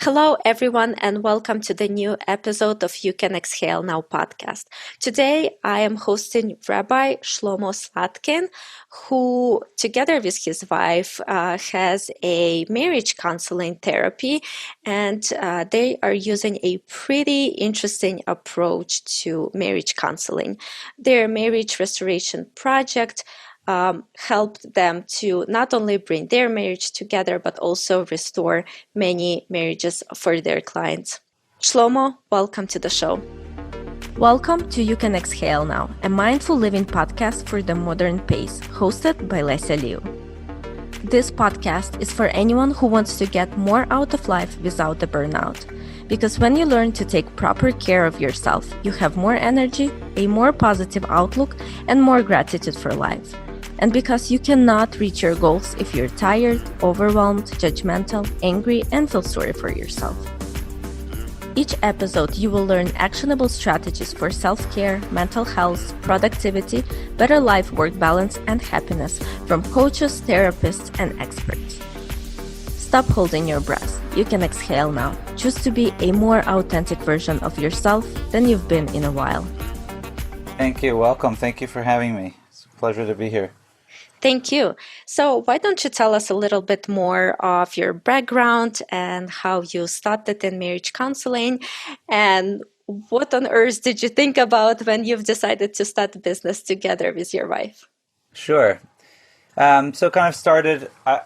Hello, everyone, and welcome to the new episode of You Can Exhale Now podcast. Today, I am hosting Rabbi Shlomo Slatkin, who, together with his wife, has a marriage counseling therapy, and they are using a pretty interesting approach to marriage counseling. Their marriage restoration project helped them to not only bring their marriage together, but also restore many marriages for their clients. Shlomo, welcome to the show. Welcome to You Can Exhale Now, a mindful living podcast for the modern pace, hosted by Lesia Liu. This podcast is for anyone who wants to get more out of life without the burnout. Because when you learn to take proper care of yourself, you have more energy, a more positive outlook, and more gratitude for life. And because you cannot reach your goals if you're tired, overwhelmed, judgmental, angry, and feel sorry for yourself. Each episode, you will learn actionable strategies for self-care, mental health, productivity, better life-work balance, and happiness from coaches, therapists, and experts. Stop holding your breath. You can exhale now. Choose to be a more authentic version of yourself than you've been in a while. Thank you. Welcome. Thank you for having me. It's a pleasure to be here. Thank you. So why don't you tell us a little bit more of your background and how you started in marriage counseling, and what on earth did you think about when you've decided to start a business together with your wife? Sure. So kind of started, I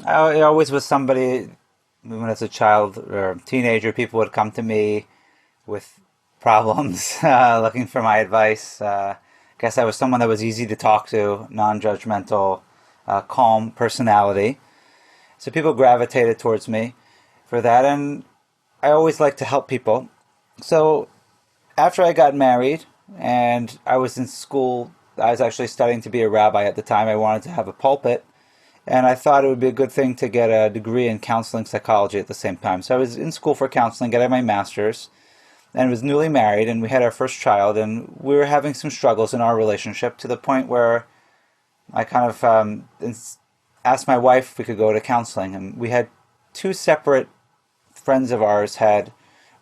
always was somebody, when as a child or teenager, people would come to me with problems, looking for my advice. Guess I was someone that was easy to talk to, non-judgmental, calm personality. So people gravitated towards me for that, and I always liked to help people. So after I got married and I was in school, I was actually studying to be a rabbi at the time. I wanted to have a pulpit, and I thought it would be a good thing to get a degree in counseling psychology at the same time. So I was in school for counseling, getting my master's, and was newly married, and we had our first child, and we were having some struggles in our relationship to the point where I kind of asked my wife if we could go to counseling. And we had two separate friends of ours had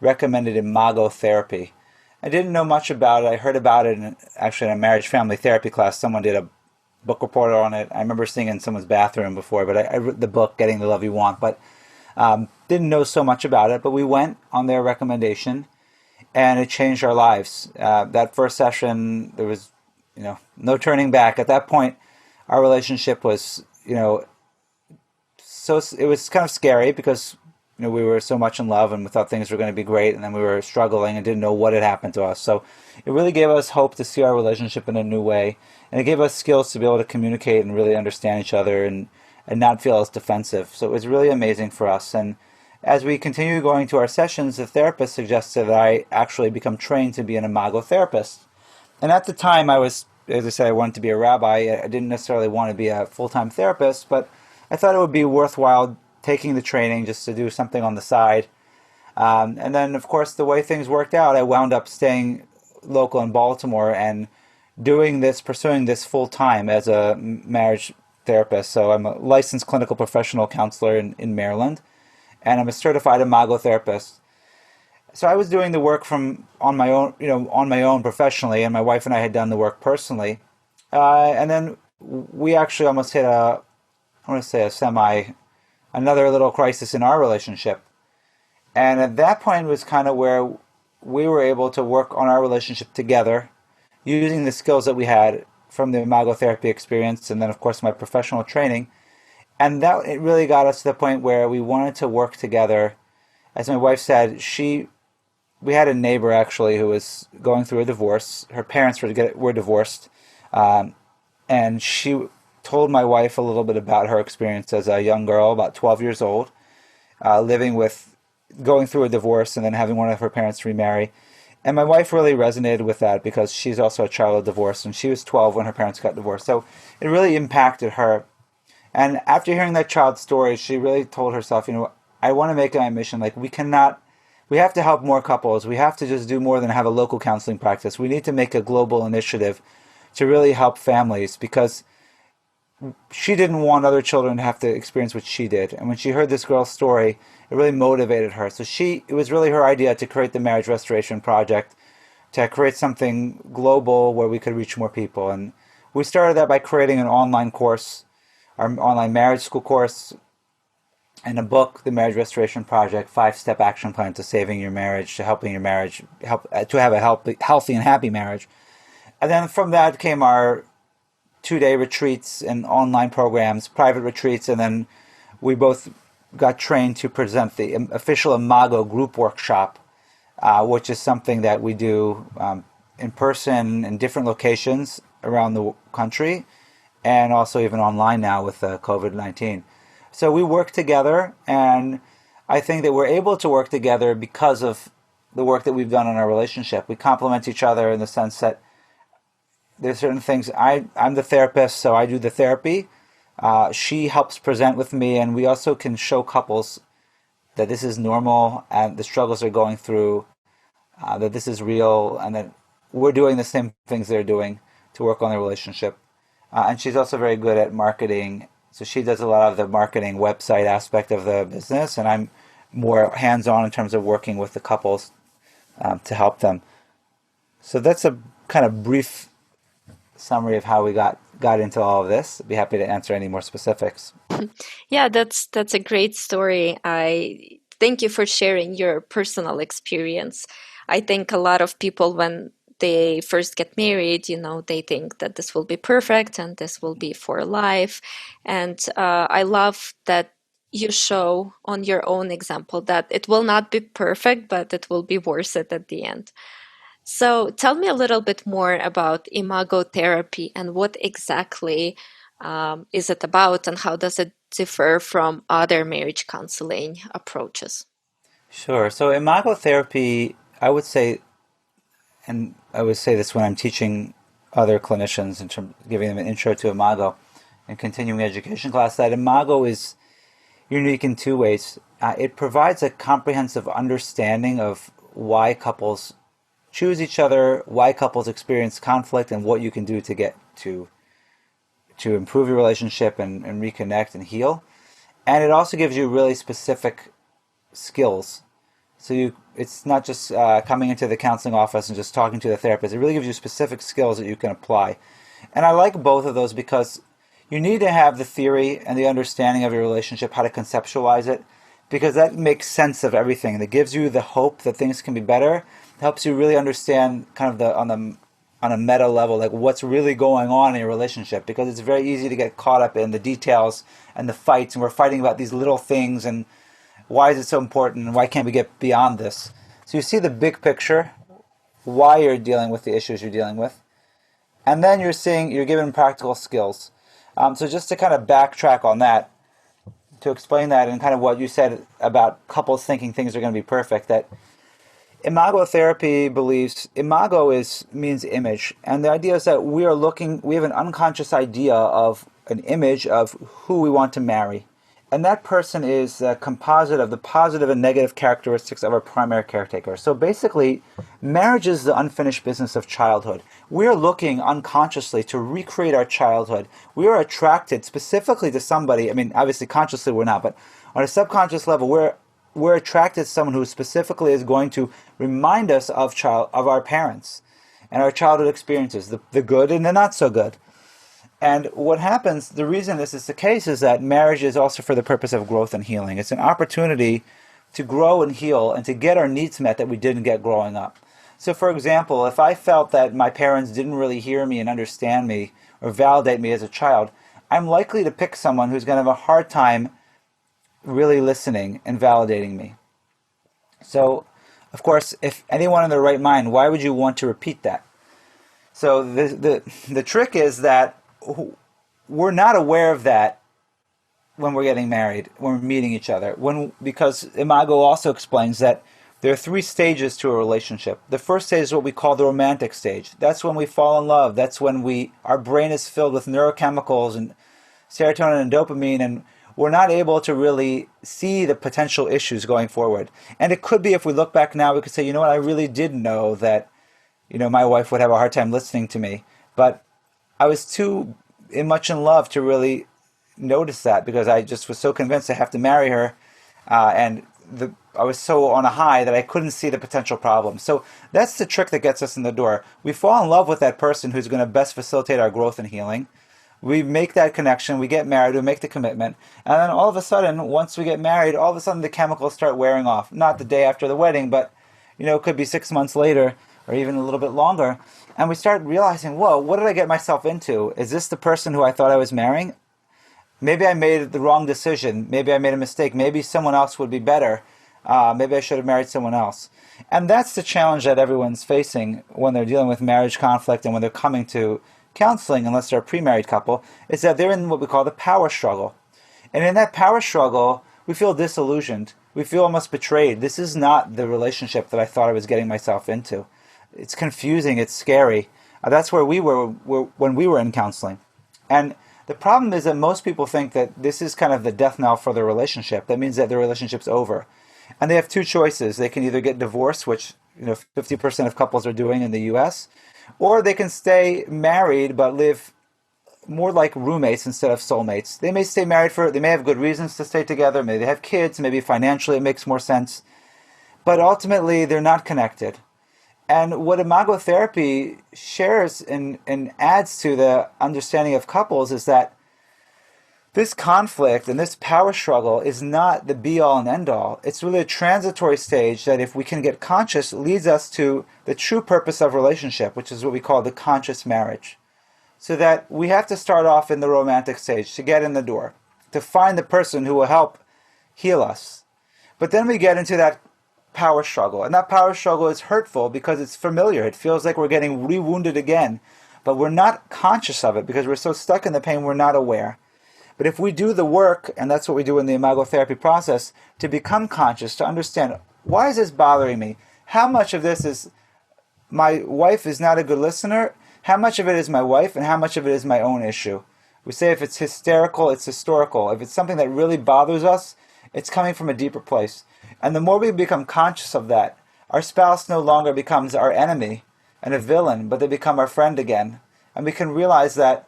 recommended Imago Therapy. I didn't know much about it. I heard about it actually in a marriage family therapy class. Someone did a book report on it. I remember seeing it in someone's bathroom before, but I read the book, Getting the Love You Want, but didn't know so much about it. But we went on their recommendation, and it changed our lives. That first session, there was, no turning back. At that point, our relationship was, so it was kind of scary because, we were so much in love and we thought things were going to be great, and then we were struggling and didn't know what had happened to us. So it really gave us hope to see our relationship in a new way, and it gave us skills to be able to communicate and really understand each other and not feel as defensive. So it was really amazing for us. And as we continue going to our sessions, the therapist suggested that I actually become trained to be an Imago therapist. And at the time, I was, as I said, I wanted to be a rabbi. I didn't necessarily want to be a full-time therapist, but I thought it would be worthwhile taking the training just to do something on the side. And then, of course, the way things worked out, I wound up staying local in Baltimore and pursuing this full-time as a marriage therapist. So I'm a licensed clinical professional counselor in Maryland, and I'm a certified Imago therapist. So I was doing the work on my own professionally, and my wife and I had done the work personally. And then we actually almost hit another little crisis in our relationship. And at that point was kind of where we were able to work on our relationship together, using the skills that we had from the Imago therapy experience, and then of course my professional training. And it really got us to the point where we wanted to work together. As my wife said, we had a neighbor actually who was going through a divorce. Her parents were divorced, and she told my wife a little bit about her experience as a young girl, about 12 years old, going through a divorce and then having one of her parents remarry. And my wife really resonated with that because she's also a child of divorce, and she was 12 when her parents got divorced. So it really impacted her. And after hearing that child's story, she really told herself, I want to make it my mission. Like, we have to help more couples. We have to just do more than have a local counseling practice. We need to make a global initiative to really help families, because she didn't want other children to have to experience what she did. And when she heard this girl's story, it really motivated her. So it was really her idea to create the Marriage Restoration Project, to create something global where we could reach more people. And we started that by creating an online course, our online marriage school course, and a book, The Marriage Restoration Project, 5-step action plan to saving your marriage, to helping your marriage, to have a healthy and happy marriage. And then from that came our 2-day retreats and online programs, private retreats, and then we both got trained to present the official Imago group workshop, which is something that we do in person in different locations around the country, and also even online now with COVID-19. So we work together, and I think that we're able to work together because of the work that we've done in our relationship. We complement each other in the sense that there's certain things. I'm the therapist, so I do the therapy. She helps present with me, and we also can show couples that this is normal and the struggles they're going through, that this is real, and that we're doing the same things they're doing to work on their relationship. And she's also very good at marketing. So she does a lot of the marketing website aspect of the business, and I'm more hands-on in terms of working with the couples to help them. So that's a kind of brief summary of how we got into all of this. I'd be happy to answer any more specifics. Yeah, that's a great story. I thank you for sharing your personal experience. I think a lot of people, when they first get married, they think that this will be perfect and this will be for life. And I love that you show on your own example that it will not be perfect, but it will be worth it at the end. So tell me a little bit more about Imago Therapy and what exactly is it about, and how does it differ from other marriage counseling approaches? Sure. So Imago Therapy, I would say, and I would say this when I'm teaching other clinicians in terms of giving them an intro to Imago and continuing education class, that Imago is unique in two ways. It provides a comprehensive understanding of why couples choose each other, why couples experience conflict, and what you can do to get to improve your relationship and reconnect and heal. And it also gives you really specific skills. So it's not just coming into the counseling office and just talking to the therapist. It really gives you specific skills that you can apply. And I like both of those because you need to have the theory and the understanding of your relationship, how to conceptualize it, because that makes sense of everything. And it gives you the hope that things can be better. It helps you really understand kind of on a meta level, like what's really going on in your relationship, because it's very easy to get caught up in the details and the fights, and we're fighting about these little things, and why is it so important, and why can't we get beyond this? So you see the big picture, why you're dealing with the issues you're dealing with, and then you're given practical skills. So just to kind of backtrack on that, to explain that and kind of what you said about couples thinking things are going to be perfect, that Imago Therapy believes means image, and the idea is that we have an unconscious idea of an image of who we want to marry, and that person is a composite of the positive and negative characteristics of our primary caretaker. So basically, marriage is the unfinished business of childhood. We are looking unconsciously to recreate our childhood. We are attracted specifically to somebody. I mean, obviously consciously we're not, but on a subconscious level, we're attracted to someone who specifically is going to remind us of our parents and our childhood experiences, the good and the not so good. And what happens, the reason this is the case, is that marriage is also for the purpose of growth and healing. It's an opportunity to grow and heal and to get our needs met that we didn't get growing up. So for example, if I felt that my parents didn't really hear me and understand me or validate me as a child, I'm likely to pick someone who's going to have a hard time really listening and validating me. So, of course, if anyone in their right mind, why would you want to repeat that? So the trick is that we're not aware of that when we're getting married, when we're meeting each other. Because Imago also explains that there are 3 stages to a relationship. The first stage is what we call the romantic stage. That's when we fall in love. That's when our brain is filled with neurochemicals and serotonin and dopamine, and we're not able to really see the potential issues going forward. And it could be, if we look back now, we could say, you know what, I really did know that, my wife would have a hard time listening to me, but I was too much in love to really notice that, because I just was so convinced I have to marry her, and I was so on a high that I couldn't see the potential problem. So that's the trick that gets us in the door. We fall in love with that person who's going to best facilitate our growth and healing. We make that connection, we get married, we make the commitment, and then all of a sudden, once we get married, all of a sudden the chemicals start wearing off. Not the day after the wedding, but it could be 6 months later or even a little bit longer. And we start realizing, whoa, what did I get myself into? Is this the person who I thought I was marrying? Maybe I made the wrong decision. Maybe I made a mistake. Maybe someone else would be better. Maybe I should have married someone else. And that's the challenge that everyone's facing when they're dealing with marriage conflict and when they're coming to counseling, unless they're a pre-married couple, is that they're in what we call the power struggle. And in that power struggle, we feel disillusioned. We feel almost betrayed. This is not the relationship that I thought I was getting myself into. It's confusing. It's scary. That's where we were when we were in counseling. And the problem is that most people think that this is kind of the death knell for their relationship. That means that their relationship's over. And they have two choices. They can either get divorced, which 50% of couples are doing in the US, or they can stay married but live more like roommates instead of soulmates. They may stay married they may have good reasons to stay together, maybe they have kids, maybe financially it makes more sense, but ultimately they're not connected. And what Imago Therapy shares and adds to the understanding of couples is that this conflict and this power struggle is not the be-all and end-all. It's really a transitory stage that, if we can get conscious, leads us to the true purpose of relationship, which is what we call the conscious marriage. So that we have to start off in the romantic stage to get in the door, to find the person who will help heal us. But then we get into that power struggle, and that power struggle is hurtful because it's familiar. It feels like we're getting re-wounded again, but we're not conscious of it because we're so stuck in the pain we're not aware. But if we do the work, and that's what we do in the Imago Therapy process, to become conscious, to understand, why is this bothering me? How much of this is my wife is not a good listener? How much of it is my wife, and how much of it is my own issue? We say if it's hysterical, it's historical. If it's something that really bothers us, it's coming from a deeper place. And the more we become conscious of that, our spouse no longer becomes our enemy and a villain, but they become our friend again. And we can realize that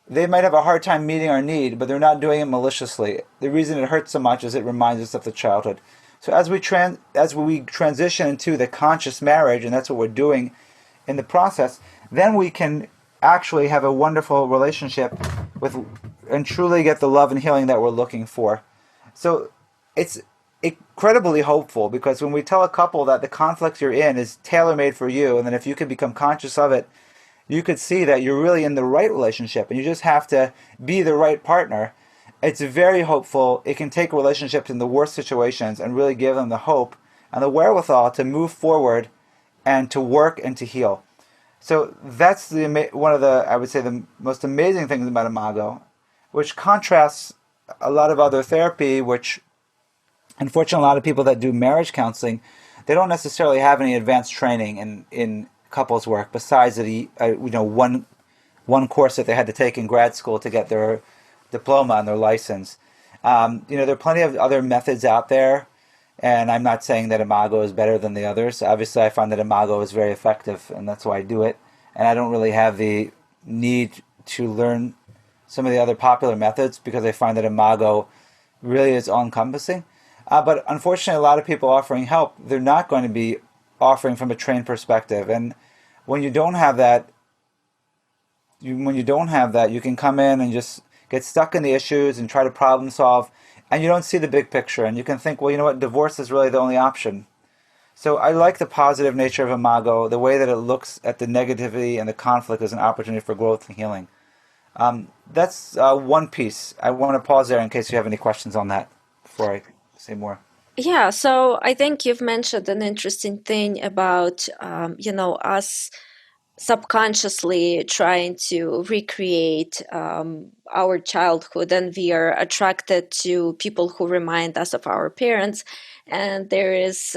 they might have a hard time meeting our need, but they're not doing it maliciously. The reason it hurts so much is it reminds us of the childhood. So as we transition into the conscious marriage, and that's what we're doing in the process, then we can actually have a wonderful relationship and truly get the love and healing that we're looking for. So it's incredibly hopeful, because when we tell a couple that the conflict you're in is tailor-made for you, and then if you can become conscious of it, you could see that you're really in the right relationship, and you just have to be the right partner. It's very hopeful. It can take relationships in the worst situations and really give them the hope and the wherewithal to move forward and to work and to heal. So that's one of the, I would say, the most amazing things about Imago, which contrasts a lot of other therapy, which unfortunately a lot of people that do marriage counseling, they don't necessarily have any advanced training in couples work besides one course that they had to take in grad school to get their diploma and their license. There are plenty of other methods out there, and I'm not saying that Imago is better than the others. Obviously, I find that Imago is very effective, and that's why I do it. And I don't really have the need to learn some of the other popular methods because I find that Imago really is all-encompassing. But unfortunately, a lot of people offering help, they're not going to be offering from a trained perspective. And when you don't have that, you can come in and just get stuck in the issues and try to problem solve, and you don't see the big picture. And you can think, well, you know what, divorce is really the only option. So I like the positive nature of Imago, the way that it looks at the negativity and the conflict as an opportunity for growth and healing. That's one piece. I want to pause there in case you have any questions on that before I say more. Yeah, so I think you've mentioned an interesting thing about, us subconsciously trying to recreate our childhood, and we are attracted to people who remind us of our parents. And there is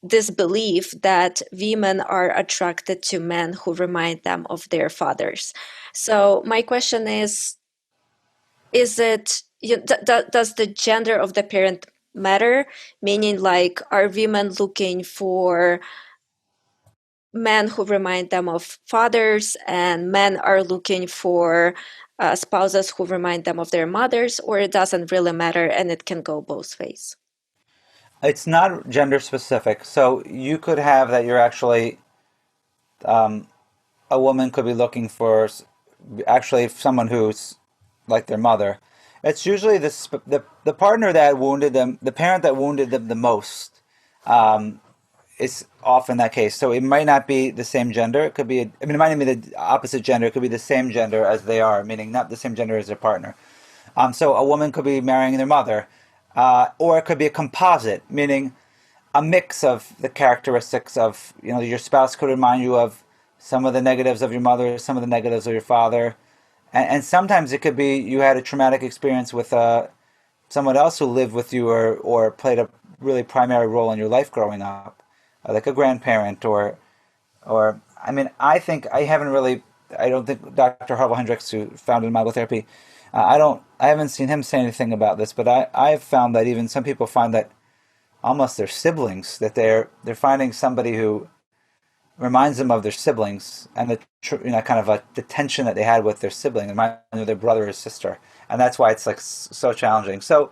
this belief that women are attracted to men who remind them of their fathers. So my question is it, does the gender of the parent matter? Meaning, like, are women looking for men who remind them of fathers, and men are looking for spouses who remind them of their mothers, or it doesn't really matter and it can go both ways? It's not gender specific. So you could have that you're actually a woman could be looking for actually someone who's like their mother. It's usually the partner that wounded them, the parent that wounded them the most. Is often that case. So it might not be the same gender. It could be, I mean, it might not be the opposite gender. It could be the same gender as they are, meaning not the same gender as their partner. So a woman could be marrying their mother, or it could be a composite, meaning a mix of the characteristics of, your spouse could remind you of some of the negatives of your mother, some of the negatives of your father, and sometimes it could be you had a traumatic experience with someone else who lived with you or played a really primary role in your life growing up, like a grandparent or I mean, I don't think Dr. Harville Hendricks, who founded Imago Therapy, I haven't seen him say anything about this, but I've found that even some people find that almost their siblings, that they're finding somebody who reminds them of their siblings and kind of the tension that they had with their sibling, reminds them of their brother or sister, and that's why it's like so challenging. So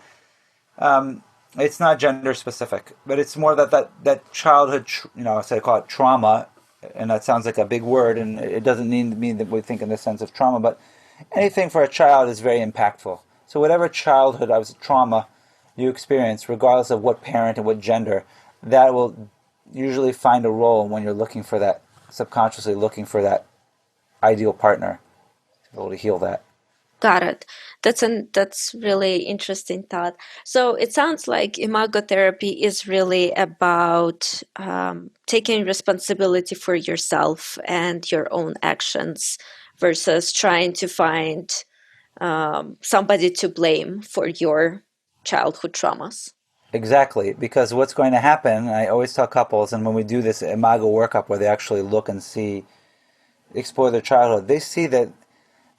it's not gender specific, but it's more that childhood, so I call it trauma, and that sounds like a big word, and it doesn't mean that we think in the sense of trauma, but anything for a child is very impactful. So whatever childhood trauma you experience, regardless of what parent and what gender, that will usually find a role when you're looking for that, subconsciously looking for that ideal partner to be able to heal that. Got it. That's really interesting thought. So it sounds like imago therapy is really about taking responsibility for yourself and your own actions versus trying to find somebody to blame for your childhood traumas. Exactly, because what's going to happen, I always tell couples, and when we do this Imago workup where they actually look and see, explore their childhood, they see that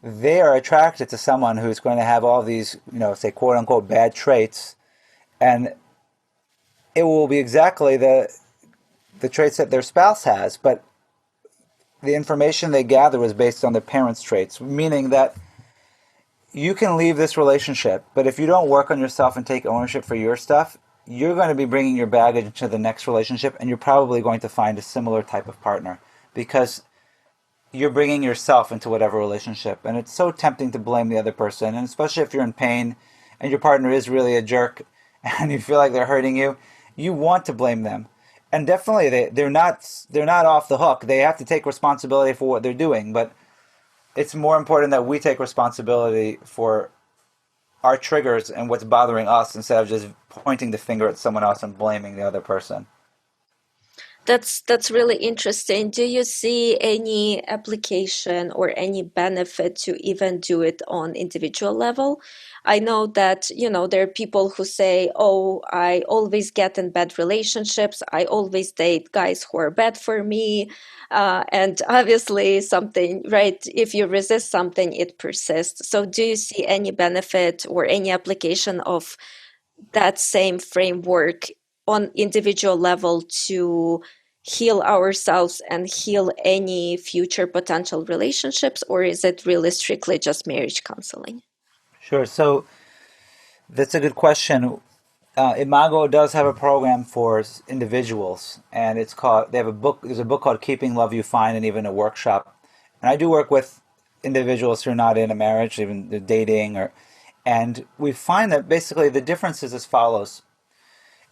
they are attracted to someone who's going to have all these, say quote unquote bad traits, and it will be exactly the traits that their spouse has, but the information they gather was based on their parents' traits, meaning that you can leave this relationship, but if you don't work on yourself and take ownership for your stuff, you're going to be bringing your baggage into the next relationship, and you're probably going to find a similar type of partner because you're bringing yourself into whatever relationship. And it's so tempting to blame the other person, and especially if you're in pain and your partner is really a jerk and you feel like they're hurting you, you want to blame them. And definitely they're not off the hook. They have to take responsibility for what they're doing, but it's more important that we take responsibility for our triggers and what's bothering us instead of just pointing the finger at someone else and blaming the other person. That's really interesting. Do you see any application or any benefit to even do it on individual level? I know that, there are people who say, "Oh, I always get in bad relationships. I always date guys who are bad for me." And obviously something, right? If you resist something, it persists. So do you see any benefit or any application of that same framework on individual level to heal ourselves and heal any future potential relationships, or is it really strictly just marriage counseling? Sure. So that's a good question. Imago does have a program for individuals, and it's called. They have a book. There's a book called "Keeping Love You Find," and even a workshop. And I do work with individuals who are not in a marriage, even they're dating, and we find that basically the difference is as follows.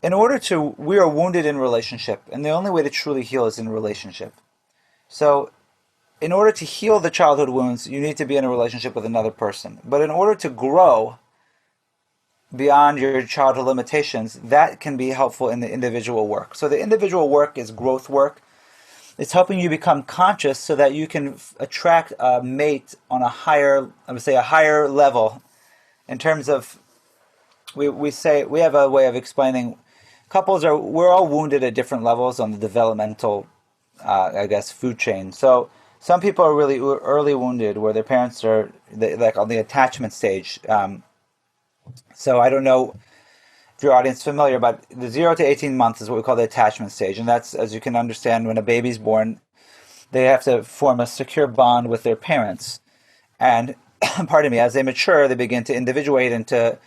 We are wounded in relationship, and the only way to truly heal is in relationship. So, in order to heal the childhood wounds, you need to be in a relationship with another person. But in order to grow beyond your childhood limitations, that can be helpful in the individual work. So the individual work is growth work. It's helping you become conscious so that you can attract a mate on a higher, I would say a higher level in terms of, we say, we have a way of explaining we're all wounded at different levels on the developmental, food chain. So some people are really early wounded where their parents are like on the attachment stage. So I don't know if your audience is familiar, but the 0 to 18 months is what we call the attachment stage. And that's, as you can understand, when a baby's born, they have to form a secure bond with their parents. And pardon me, as they mature, they begin to individuate and to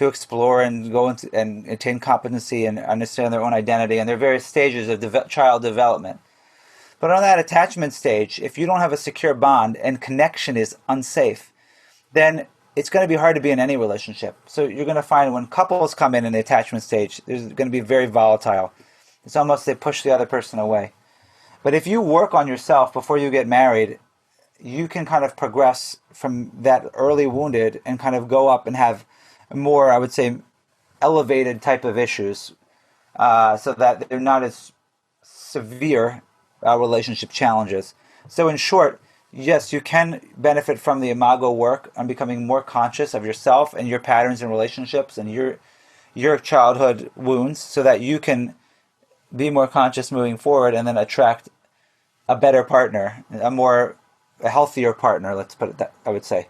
explore and go into and attain competency and understand their own identity and their various stages of child development. But on that attachment stage, if you don't have a secure bond and connection is unsafe, then it's going to be hard to be in any relationship. So you're going to find when couples come in the attachment stage, there's going to be very volatile. It's almost they push the other person away. But if you work on yourself before you get married, you can kind of progress from that early wounded and kind of go up and have more, I would say, elevated type of issues, so that they're not as severe relationship challenges. So, in short, yes, you can benefit from the Imago work on becoming more conscious of yourself and your patterns in relationships and your childhood wounds, so that you can be more conscious moving forward and then attract a better partner, a healthier partner. Let's put it that I would say.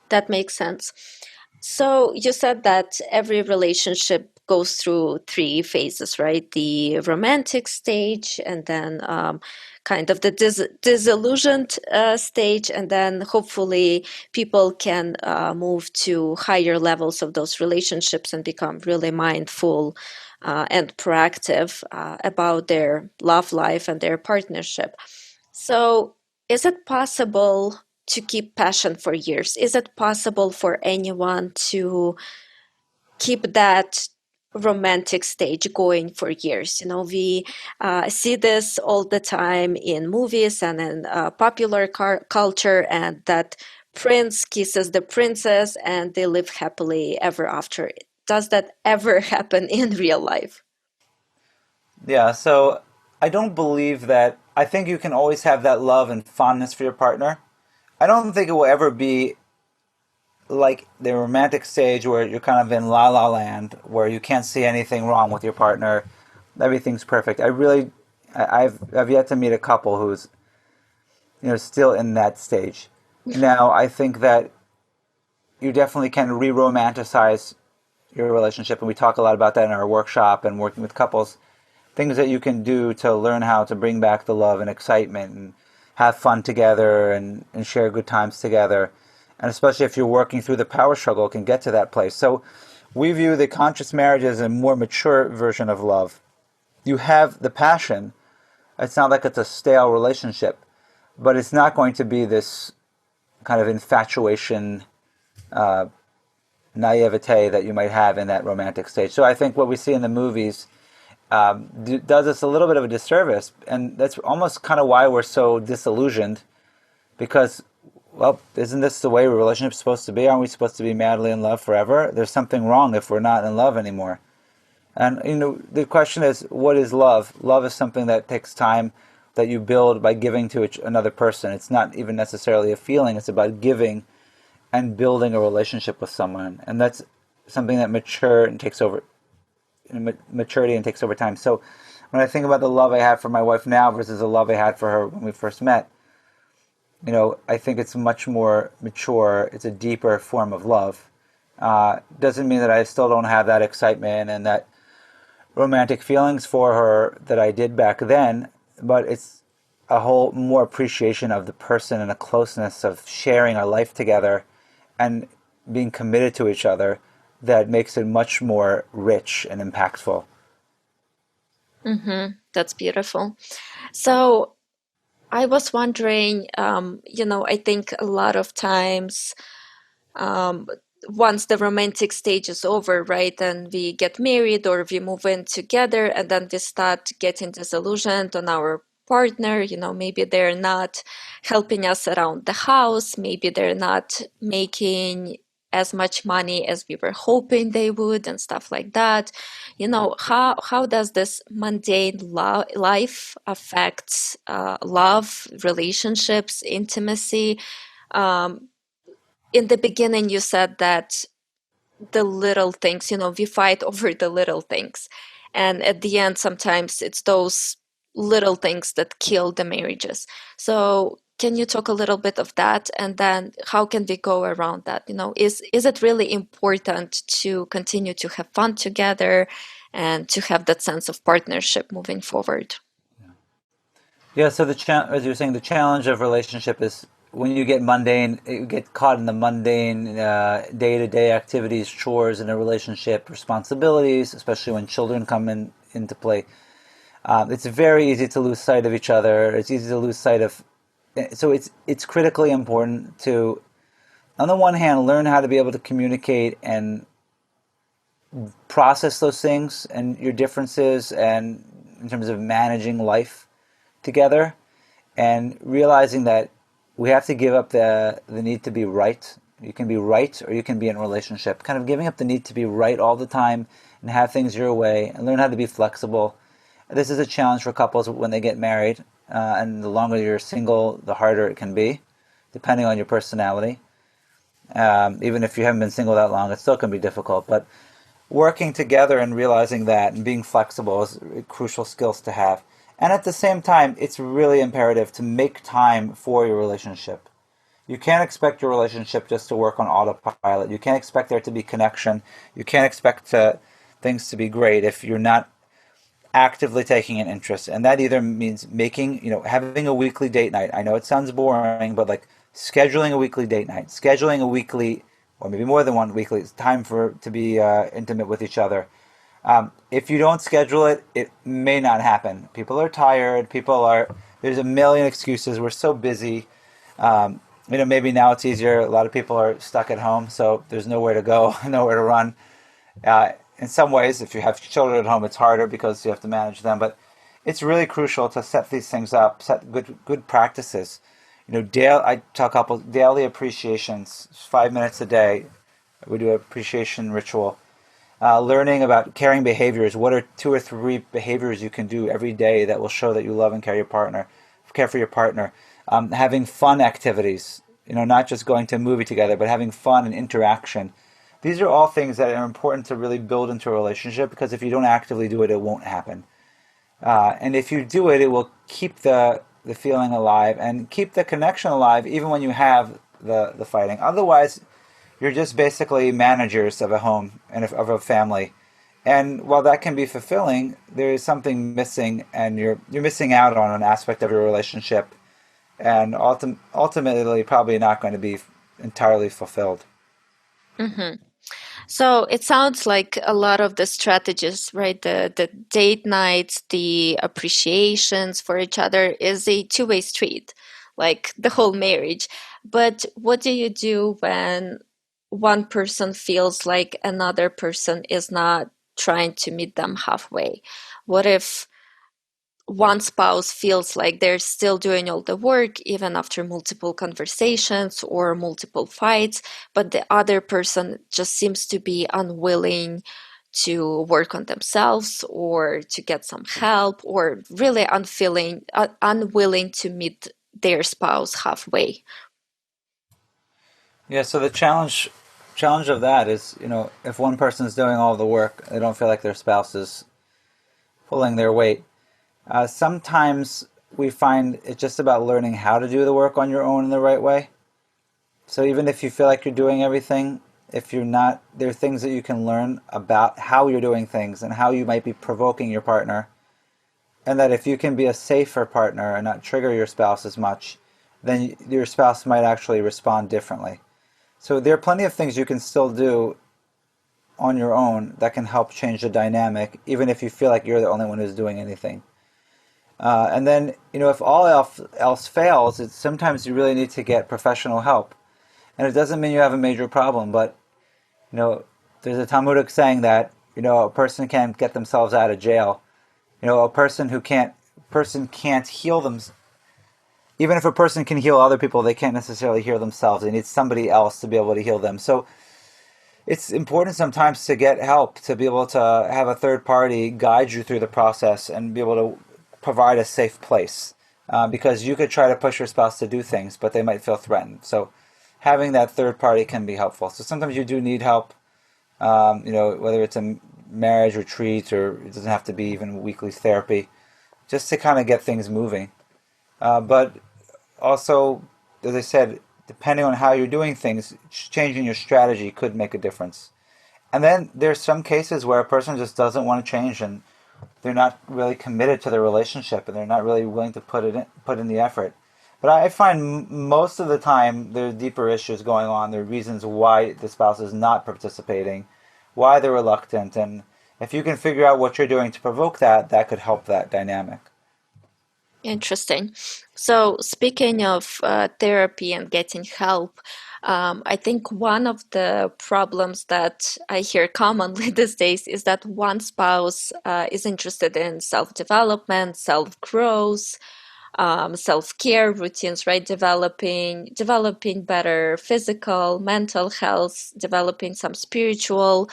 That makes sense. So you said that every relationship goes through three phases, right? The romantic stage, and then kind of the disillusioned stage, and then hopefully people can move to higher levels of those relationships and become really mindful and proactive about their love life and their partnership. So, is it possible to keep passion for years? Is it possible for anyone to keep that romantic stage going for years? We see this all the time in movies and in popular culture, and that prince kisses the princess and they live happily ever after. Does that ever happen in real life? Yeah, so I don't believe that. I think you can always have that love and fondness for your partner. I don't think it will ever be like the romantic stage where you're kind of in la la land, where you can't see anything wrong with your partner. Everything's perfect. I've yet to meet a couple who's still in that stage. Now, I think that you definitely can re-romanticize your relationship, and we talk a lot about that in our workshop and working with couples. Things that you can do to learn how to bring back the love and excitement and have fun together and share good times together. And especially if you're working through the power struggle, can get to that place. So we view the conscious marriage as a more mature version of love. You have the passion. It's not like it's a stale relationship, but it's not going to be this kind of infatuation, naivete that you might have in that romantic stage. So I think what we see in the movies does us a little bit of a disservice, and that's almost kind of why we're so disillusioned. Because, well, isn't this the way a relationship's supposed to be? Aren't we supposed to be madly in love forever? There's something wrong if we're not in love anymore. And the question is, what is love? Love is something that takes time, that you build by giving to another person. It's not even necessarily a feeling. It's about giving and building a relationship with someone, and that's something that maturity and takes over time. So when I think about the love I have for my wife now versus the love I had for her when we first met, I think it's much more mature. It's a deeper form of love. Doesn't mean that I still don't have that excitement and that romantic feelings for her that I did back then, but it's a whole more appreciation of the person and a closeness of sharing our life together and being committed to each other that makes it much more rich and impactful. That's beautiful. So I was wondering, I think a lot of times, um, once the romantic stage is over, right, and we get married or we move in together, and then we start getting disillusioned on our partner, maybe they're not helping us around the house, maybe they're not making as much money as we were hoping they would and stuff like that. How does this mundane life affect love, relationships, intimacy? Um, in the beginning, you said that the little things, we fight over the little things. And at the end, sometimes it's those little things that kill the marriages. So can you talk a little bit of that? And then how can we go around that? Is it really important to continue to have fun together and to have that sense of partnership moving forward? Yeah, so as you were saying, the challenge of relationship is when you get mundane, you get caught in the mundane day-to-day activities, chores in a relationship, responsibilities, especially when children come into play. It's very easy to lose sight of each other. It's easy to lose sight of. So it's critically important to, on the one hand, learn how to be able to communicate and process those things and your differences, and in terms of managing life together, and realizing that we have to give up the need to be right. You can be right or you can be in a relationship. Kind of giving up the need to be right all the time and have things your way, and learn how to be flexible. This is a challenge for couples when they get married, and the longer you're single, the harder it can be, depending on your personality. Even if you haven't been single that long, it still can be difficult. But working together and realizing that and being flexible is crucial skills to have. And at the same time, it's really imperative to make time for your relationship. You can't expect your relationship just to work on autopilot. You can't expect there to be connection. You can't expect things to be great if you're not actively taking an interest. And that either means having a weekly date night. I know it sounds boring, but like scheduling a weekly date night, scheduling a weekly, or maybe more than one weekly, time to be intimate with each other. If you don't schedule it, it may not happen. People are tired. There's a million excuses. We're so busy. Maybe now it's easier. A lot of people are stuck at home, so there's nowhere to go, nowhere to run. In some ways, if you have children at home, it's harder because you have to manage them. But it's really crucial to set these things up, set good practices. I tell couples daily appreciations, 5 minutes a day. We do an appreciation ritual. Learning about caring behaviors. What are two or three behaviors you can do every day that will show that you love and care for your partner? Having fun activities. Not just going to a movie together, but having fun and interaction. These are all things that are important to really build into a relationship, because if you don't actively do it, it won't happen. And if you do it, it will keep the feeling alive and keep the connection alive, even when you have the fighting. Otherwise, you're just basically managers of a home and of a family. And while that can be fulfilling, there is something missing, and you're missing out on an aspect of your relationship, and ultimately probably not going to be entirely fulfilled. Mm-hmm. So it sounds like a lot of the strategies, right? The date nights, the appreciations for each other is a two-way street, like the whole marriage. But what do you do when one person feels like another person is not trying to meet them halfway? What if one spouse feels like they're still doing all the work even after multiple conversations or multiple fights, but the other person just seems to be unwilling to work on themselves or to get some help, or really unwilling to meet their spouse halfway? Yeah, so the challenge of that is, if one person's doing all the work, they don't feel like their spouse is pulling their weight. Sometimes we find it's just about learning how to do the work on your own in the right way. So even if you feel like you're doing everything, if you're not, there are things that you can learn about how you're doing things and how you might be provoking your partner. And that if you can be a safer partner and not trigger your spouse as much, then your spouse might actually respond differently. So there are plenty of things you can still do on your own that can help change the dynamic, even if you feel like you're the only one who's doing anything. And then, if all else fails, sometimes you really need to get professional help. And it doesn't mean you have a major problem, but, there's a Talmudic saying that, a person can't get themselves out of jail. A person can't heal them. Even if a person can heal other people, they can't necessarily heal themselves. They need somebody else to be able to heal them. So it's important sometimes to get help, to be able to have a third party guide you through the process and be able to provide a safe place. Because you could try to push your spouse to do things, but they might feel threatened. So having that third party can be helpful. So sometimes you do need help, whether it's a marriage retreat, or it doesn't have to be even weekly therapy, just to kind of get things moving. But also, as I said, depending on how you're doing things, changing your strategy could make a difference. And then there's some cases where a person just doesn't want to change, and they're not really committed to the relationship and they're not really willing to put in the effort. But I find most of the time there are deeper issues going on. There are reasons why the spouse is not participating, why they're reluctant, and if you can figure out what you're doing to provoke that, that could help that dynamic. Interesting. So, speaking of therapy and getting help, I think one of the problems that I hear commonly these days is that one spouse is interested in self-development, self-growth, self-care routines, right? Developing better physical, mental health, developing some spiritual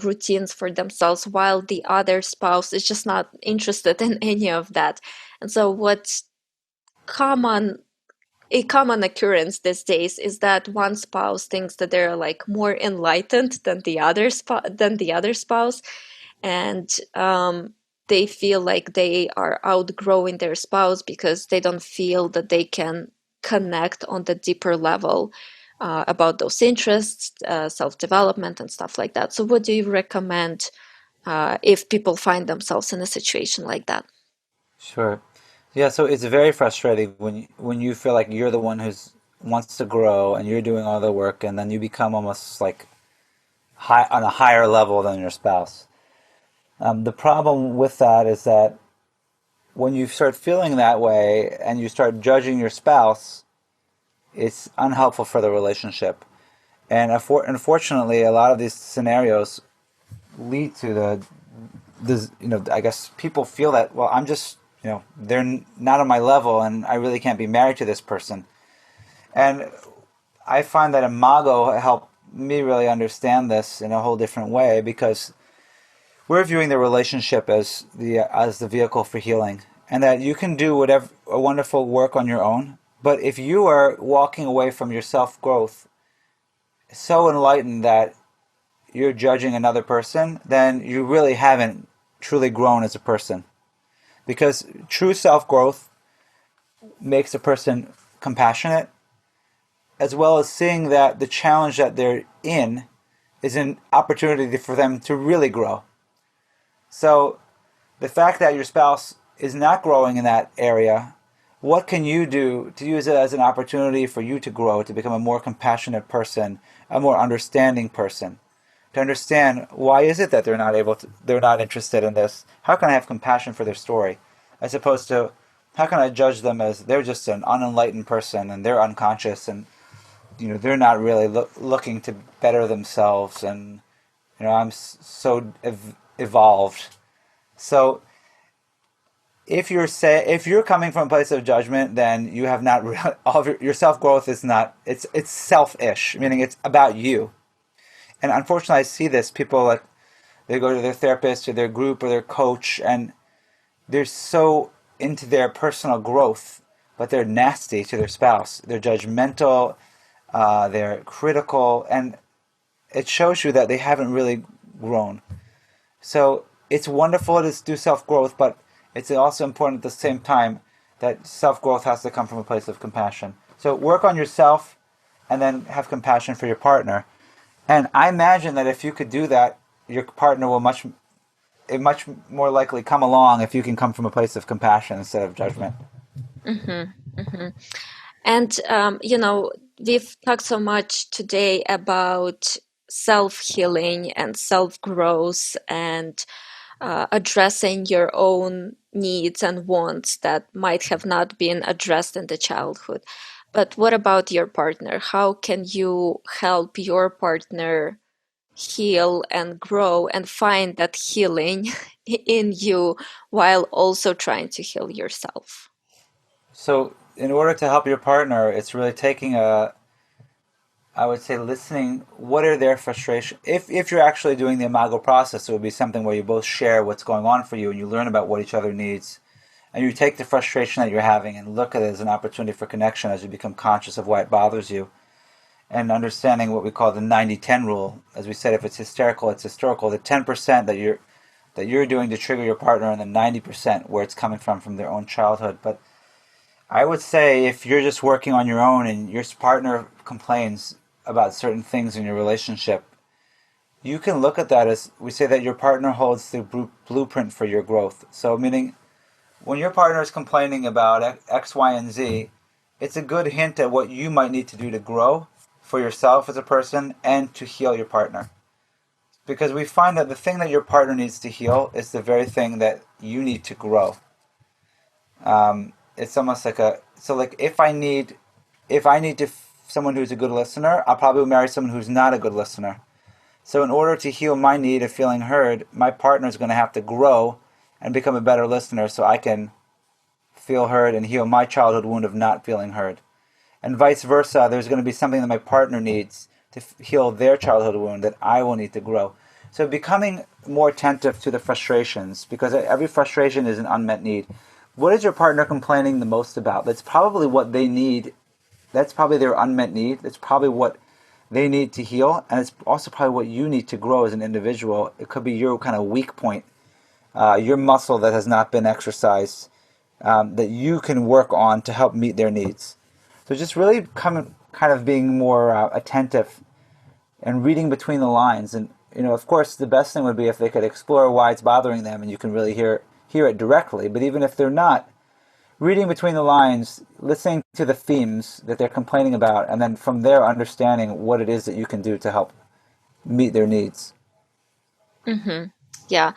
routines for themselves, while the other spouse is just not interested in any of that. And so what's common a common occurrence these days is that one spouse thinks that they're like more enlightened than the other spouse, and they feel like they are outgrowing their spouse because they don't feel that they can connect on the deeper level about those interests, self-development, and stuff like that. So, what do you recommend if people find themselves in a situation like that? Sure. Yeah, so it's very frustrating when you feel like you're the one who's wants to grow and you're doing all the work and then you become almost like high on a higher level than your spouse. The problem with that is that when you start feeling that way and you start judging your spouse, it's unhelpful for the relationship. And unfortunately, a lot of these scenarios lead to I guess people feel that, well, I'm just, they're not on my level and I really can't be married to this person. And I find that Imago helped me really understand this in a whole different way because we're viewing the relationship as the vehicle for healing, and that you can do whatever a wonderful work on your own. But if you are walking away from your self growth, so enlightened that you're judging another person, then you really haven't truly grown as a person. Because true self growth makes a person compassionate, as well as seeing that the challenge that they're in is an opportunity for them to really grow. So the fact that your spouse is not growing in that area, what can you do to use it as an opportunity for you to grow, to become a more compassionate person, a more understanding person? To understand why is it that they're not interested in this? How can I have compassion for their story? As opposed to, how can I judge them as they're just an unenlightened person and they're unconscious and they're not really looking to better themselves and I'm so evolved. So if you're coming from a place of judgment, then you have not really, all of your self growth is not, it's selfish, meaning it's about you. And unfortunately, I see this. People, like, they go to their therapist or their group or their coach, and they're so into their personal growth, but they're nasty to their spouse. They're judgmental, they're critical, and it shows you that they haven't really grown. So it's wonderful to do self growth, but it's also important at the same time that self growth has to come from a place of compassion. So work on yourself, and then have compassion for your partner. And I imagine that if you could do that, your partner will much more likely come along if you can come from a place of compassion instead of judgment. And, we've talked so much today about self-healing and self-growth and addressing your own needs and wants that might have not been addressed in the childhood. But what about your partner? How can you help your partner heal and grow and find that healing in you while also trying to heal yourself? So in order to help your partner, it's really taking I would say listening, what are their frustrations? If you're actually doing the Imago process, it would be something where you both share what's going on for you and you learn about what each other needs. And you take the frustration that you're having and look at it as an opportunity for connection as you become conscious of why it bothers you. And understanding what we call the 90-10 rule. As we said, if it's hysterical, it's historical. The 10% that you're doing to trigger your partner, and the 90% where it's coming from their own childhood. But I would say if you're just working on your own and your partner complains about certain things in your relationship, you can look at that as, we say that your partner holds the blueprint for your growth. So meaning, when your partner is complaining about X, Y, and Z, it's a good hint at what you might need to do to grow for yourself as a person and to heal your partner. Because we find that the thing that your partner needs to heal is the very thing that you need to grow. It's almost like if I need someone who's a good listener, I'll probably marry someone who's not a good listener. So in order to heal my need of feeling heard, my partner is going to have to grow and become a better listener so I can feel heard and heal my childhood wound of not feeling heard. And vice versa, there's going to be something that my partner needs to heal their childhood wound that I will need to grow. So becoming more attentive to the frustrations, because every frustration is an unmet need. What is your partner complaining the most about? That's probably what they need. That's probably their unmet need. That's probably what they need to heal. And it's also probably what you need to grow as an individual. It could be your kind of weak point, your muscle that has not been exercised, that you can work on to help meet their needs. So just really kind of being more attentive and reading between the lines. And, of course, the best thing would be if they could explore why it's bothering them and you can really hear it directly. But even if they're not, reading between the lines, listening to the themes that they're complaining about, and then from there understanding what it is that you can do to help meet their needs. Mm-hmm. Yeah.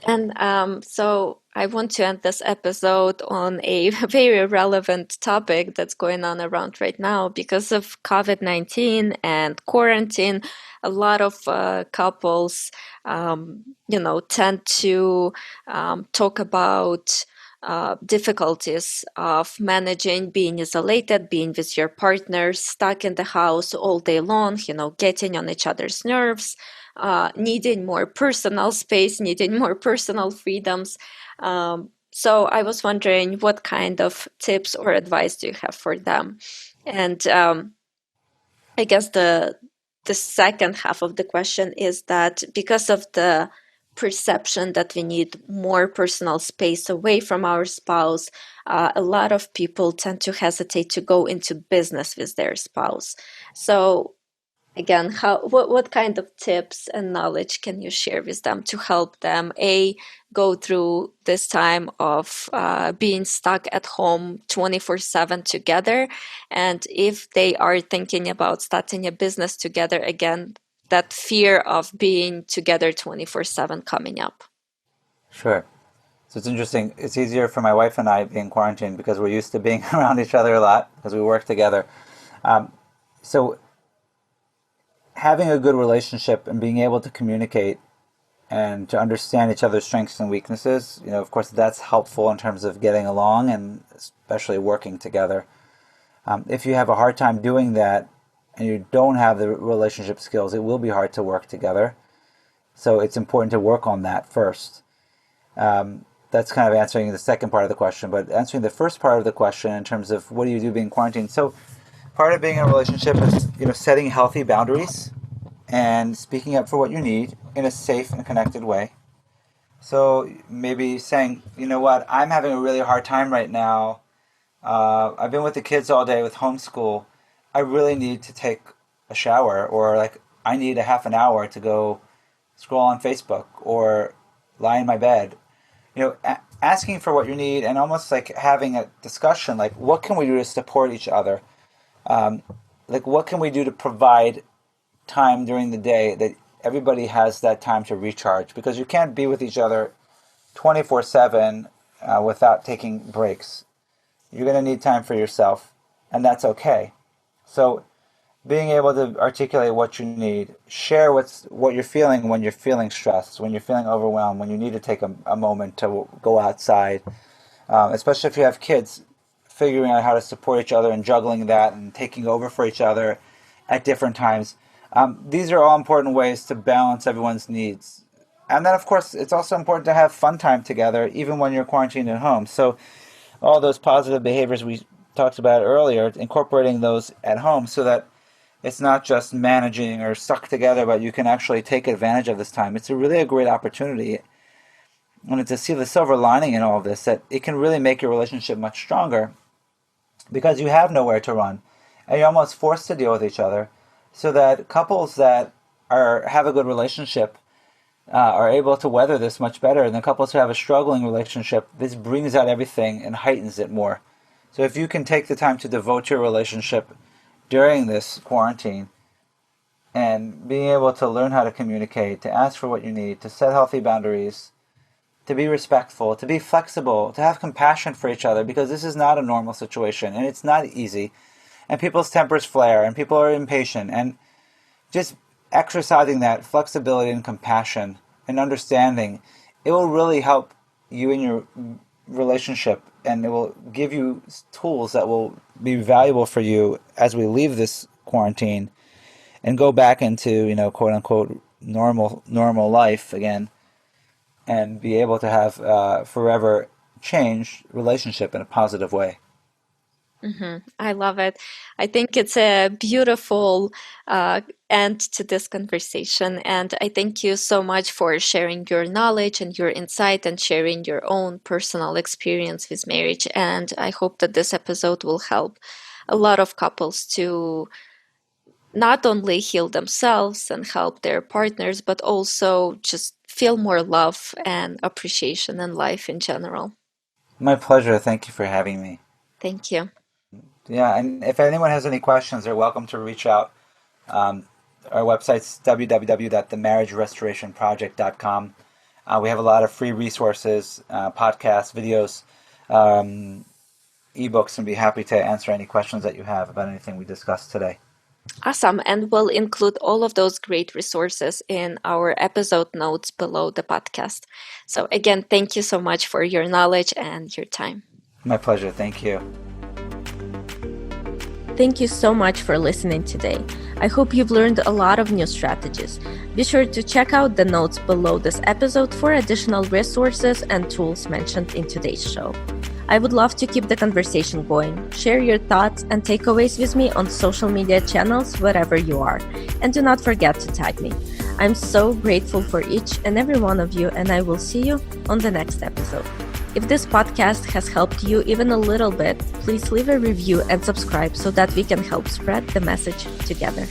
And so I want to end this episode on a very relevant topic that's going on around right now. Because of COVID-19 and quarantine, a lot of couples, tend to talk about difficulties of managing being isolated, being with your partner, stuck in the house all day long, getting on each other's nerves. Needing more personal space, needing more personal freedoms. So I was wondering, what kind of tips or advice do you have for them? And I guess the second half of the question is that because of the perception that we need more personal space away from our spouse, a lot of people tend to hesitate to go into business with their spouse. So again, what kind of tips and knowledge can you share with them to help them go through this time of being stuck at home 24/7 together, and if they are thinking about starting a business together, again, that fear of being together 24/7 coming up? Sure. So it's interesting. It's easier for my wife and I being quarantined because we're used to being around each other a lot because we work together. So having a good relationship and being able to communicate and to understand each other's strengths and weaknesses, of course, that's helpful in terms of getting along and especially working together. If you have a hard time doing that and you don't have the relationship skills, it will be hard to work together. So it's important to work on that first. That's kind of answering the second part of the question, but answering the first part of the question in terms of what do you do being quarantined. So part of being in a relationship is, setting healthy boundaries and speaking up for what you need in a safe and connected way. So maybe saying, you know what, I'm having a really hard time right now. I've been with the kids all day with homeschool. I really need to take a shower, or I need a half an hour to go scroll on Facebook or lie in my bed. Asking for what you need and almost like having a discussion, like what can we do to support each other? What can we do to provide time during the day that everybody has that time to recharge? Because you can't be with each other 24/7 without taking breaks. You're going to need time for yourself, and that's okay. So being able to articulate what you need, share what you're feeling when you're feeling stressed, when you're feeling overwhelmed, when you need to take a moment to go outside, especially if you have kids, figuring out how to support each other and juggling that and taking over for each other at different times. These are all important ways to balance everyone's needs. And then, of course, it's also important to have fun time together, even when you're quarantined at home. So all those positive behaviors we talked about earlier, incorporating those at home so that it's not just managing or stuck together, but you can actually take advantage of this time. It's a great opportunity. And to see the silver lining in all of this, that it can really make your relationship much stronger because you have nowhere to run. And you're almost forced to deal with each other. So that couples that have a good relationship are able to weather this much better than couples who have a struggling relationship. This brings out everything and heightens it more. So if you can take the time to devote your relationship during this quarantine and being able to learn how to communicate, to ask for what you need, to set healthy boundaries, to be respectful, to be flexible, to have compassion for each other, because this is not a normal situation and it's not easy. And people's tempers flare and people are impatient. And just exercising that flexibility and compassion and understanding, it will really help you in your relationship, and it will give you tools that will be valuable for you as we leave this quarantine and go back into, quote unquote, normal life again, and be able to have forever changed relationship in a positive way. I love it. I think it's a beautiful end to this conversation. And I thank you so much for sharing your knowledge and your insight and sharing your own personal experience with marriage. And I hope that this episode will help a lot of couples to not only heal themselves and help their partners, but also just feel more love and appreciation in life in general. My pleasure. Thank you for having me. Thank you. Yeah, and if anyone has any questions, they're welcome to reach out. Our website's www.themarriagerestorationproject.com. We have a lot of free resources, podcasts, videos, ebooks, and be happy to answer any questions that you have about anything we discussed today. Awesome. And we'll include all of those great resources in our episode notes below the podcast. So again, thank you so much for your knowledge and your time. My pleasure. Thank you. Thank you so much for listening today. I hope you've learned a lot of new strategies. Be sure to check out the notes below this episode for additional resources and tools mentioned in today's show. I would love to keep the conversation going. Share your thoughts and takeaways with me on social media channels wherever you are. And do not forget to tag me. I'm so grateful for each and every one of you, and I will see you on the next episode. If this podcast has helped you even a little bit, please leave a review and subscribe so that we can help spread the message together.